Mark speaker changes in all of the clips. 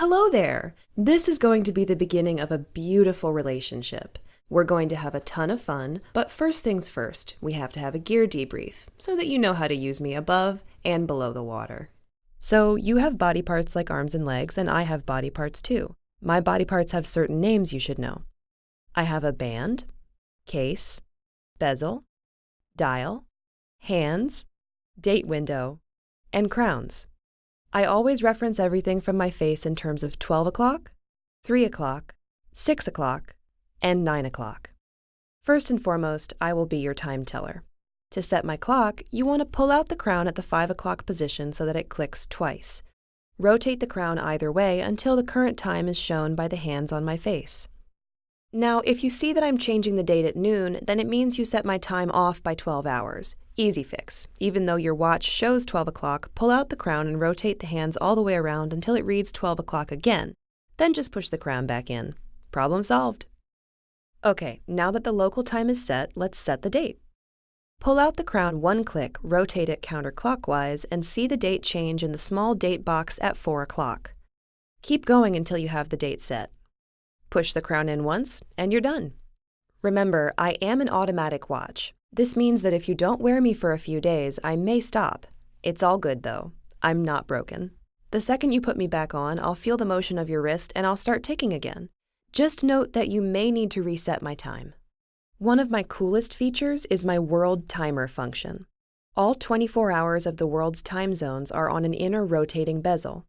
Speaker 1: hello there! This is going to be the beginning of a beautiful relationship. We're going to have a ton of fun, but first things first, we have to have a gear debrief so that you know how to use me above and below the water. So you have body parts like arms and legs, and I have body parts too. My body parts have certain names you should know. I have a band, case, bezel, dial, hands, date window, and crowns. I always reference everything from my face in terms of 12 o'clock, 3 o'clock, 6 o'clock, and 9 o'clock. First and foremost, I will be your time teller. To set my clock, you want to pull out the crown at the 5 o'clock position so that it clicks twice. Rotate the crown either way until the current time is shown by the hands on my face. Now, if you see that I'm changing the date at noon, then it means you set my time off by 12 hours. Easy fix. Even though your watch shows 12 o'clock, pull out the crown and rotate the hands all the way around until it reads 12 o'clock again. Then just push the crown back in. Problem solved. Okay, now that the local time is set, let's set the date. Pull out the crown one click, rotate it counterclockwise, and see the date change in the small date box at 4 o'clock. Keep going until you have the date set. Push the crown in once, and you're done. Remember, I am an automatic watch. This means that if you don't wear me for a few days, I may stop. It's all good, though. I'm not broken. The second you put me back on, I'll feel the motion of your wrist and I'll start ticking again. Just note that you may need to reset my time. One of my coolest features is my world timer function. All 24 hours of the world's time zones are on an inner rotating bezel.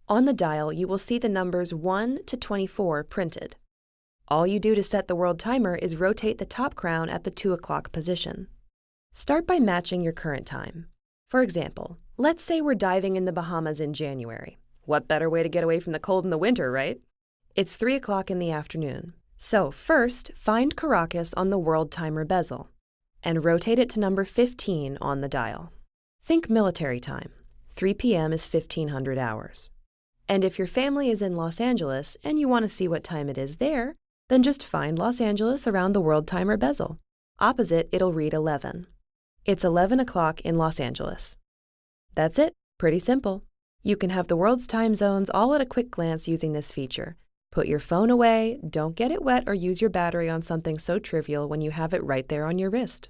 Speaker 1: On the dial, you will see the numbers 1 to 24 printed. All you do to set the world timer is rotate the top crown at the 2 o'clock position. Start by matching your current time. For example, let's say we're diving in the Bahamas in January. What better way to get away from the cold in the winter, right? It's 3 o'clock in the afternoon. So first, find Caracas on the world timer bezel and rotate it to number 15 on the dial. Think military time. 3 p.m. is 1500 hours. And if your family is in Los Angeles and you want to see what time it is there, then just find Los Angeles around the world timer bezel. Opposite, it'll read 11. It's 11 o'clock in Los Angeles. That's it. Pretty simple. You can have the world's time zones all at a quick glance using this feature. Put your phone away, don't get it wet, or use your battery on something so trivial when you have it right there on your wrist.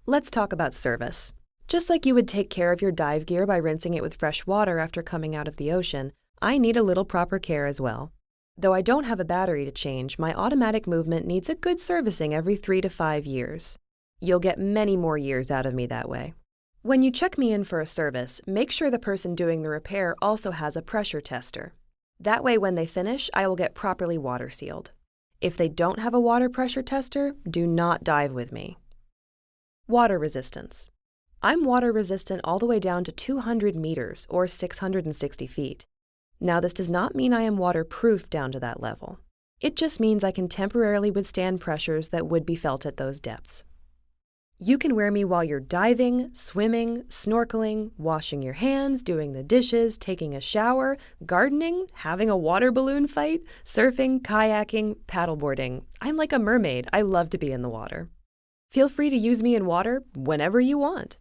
Speaker 1: Let's talk about service. Just like you would take care of your dive gear by rinsing it with fresh water after coming out of the ocean, I need a little proper care as well. Though I don't have a battery to change, my automatic movement needs a good servicing every 3 to 5 years. You'll get many more years out of me that way. When you check me in for a service, make sure the person doing the repair also has a pressure tester. That way when they finish, I will get properly water sealed. If they don't have a water pressure tester, do not dive with me. Water resistance. I'm water resistant all the way down to 200 meters or 660 feet. Now, this does not mean I am waterproof down to that level. It just means I can temporarily withstand pressures that would be felt at those depths. You can wear me while you're diving, swimming, snorkeling, washing your hands, doing the dishes, taking a shower, gardening, having a water balloon fight, surfing, kayaking, paddleboarding. I'm like a mermaid. I love to be in the water. Feel free to use me in water whenever you want.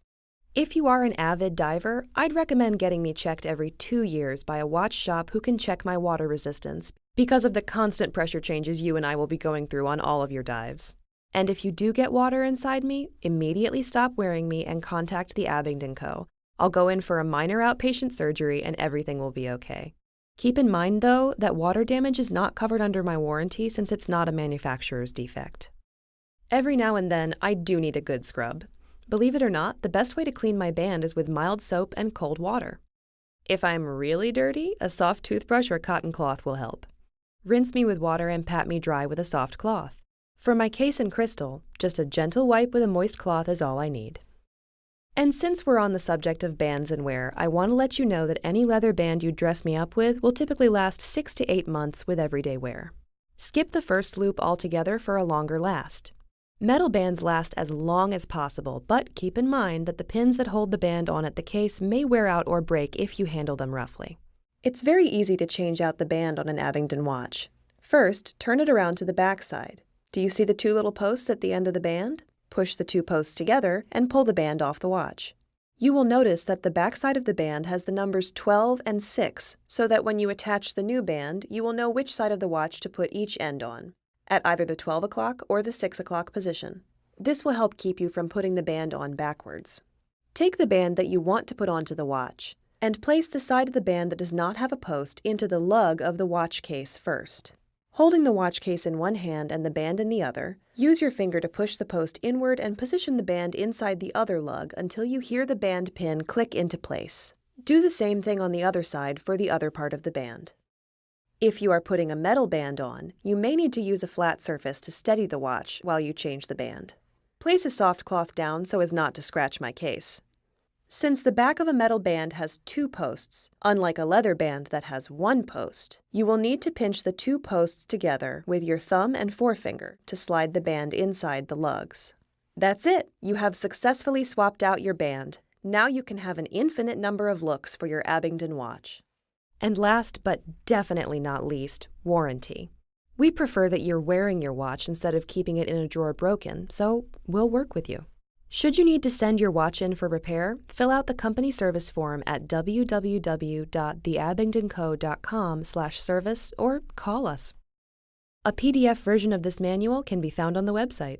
Speaker 1: If you are an avid diver, I'd recommend getting me checked every 2 years by a watch shop who can check my water resistance because of the constant pressure changes you and I will be going through on all of your dives. And if you do get water inside me, immediately stop wearing me and contact the Abingdon Co. I'll go in for a minor outpatient surgery and everything will be okay. Keep in mind, though, that water damage is not covered under my warranty since it's not a manufacturer's defect. Every now and then, I do need a good scrub. Believe it or not, the best way to clean my band is with mild soap and cold water. If I'm really dirty, a soft toothbrush or cotton cloth will help. Rinse me with water and pat me dry with a soft cloth. For my case and crystal, just a gentle wipe with a moist cloth is all I need. And since we're on the subject of bands and wear, I want to let you know that any leather band you dress me up with will typically last 6 to 8 months with everyday wear. Skip the first loop altogether for a longer last. Metal bands last as long as possible, but keep in mind that the pins that hold the band on at the case may wear out or break if you handle them roughly. It's very easy to change out the band on an Abingdon watch. First, turn it around to the back side. Do you see the 2 little posts at the end of the band? Push the 2 posts together and pull the band off the watch. You will notice that the backside of the band has the numbers 12 and 6, so that when you attach the new band, you will know which side of the watch to put each end on, at either the 12 o'clock or the 6 o'clock position. This will help keep you from putting the band on backwards. Take the band that you want to put onto the watch, and place the side of the band that does not have a post into the lug of the watch case first. Holding the watch case in one hand and the band in the other, use your finger to push the post inward and position the band inside the other lug until you hear the band pin click into place. Do the same thing on the other side for the other part of the band. If you are putting a metal band on, you may need to use a flat surface to steady the watch while you change the band. Place a soft cloth down so as not to scratch my case. Since the back of a metal band has 2 posts, unlike a leather band that has 1 post, you will need to pinch the 2 posts together with your thumb and forefinger to slide the band inside the lugs. That's it! You have successfully swapped out your band. Now you can have an infinite number of looks for your Abingdon watch. And last but definitely not least, warranty. We prefer that you're wearing your watch instead of keeping it in a drawer broken, so we'll work with you. Should you need to send your watch in for repair, fill out the company service form at www.theabingdonco.com/service or call us. A PDF version of this manual can be found on the website.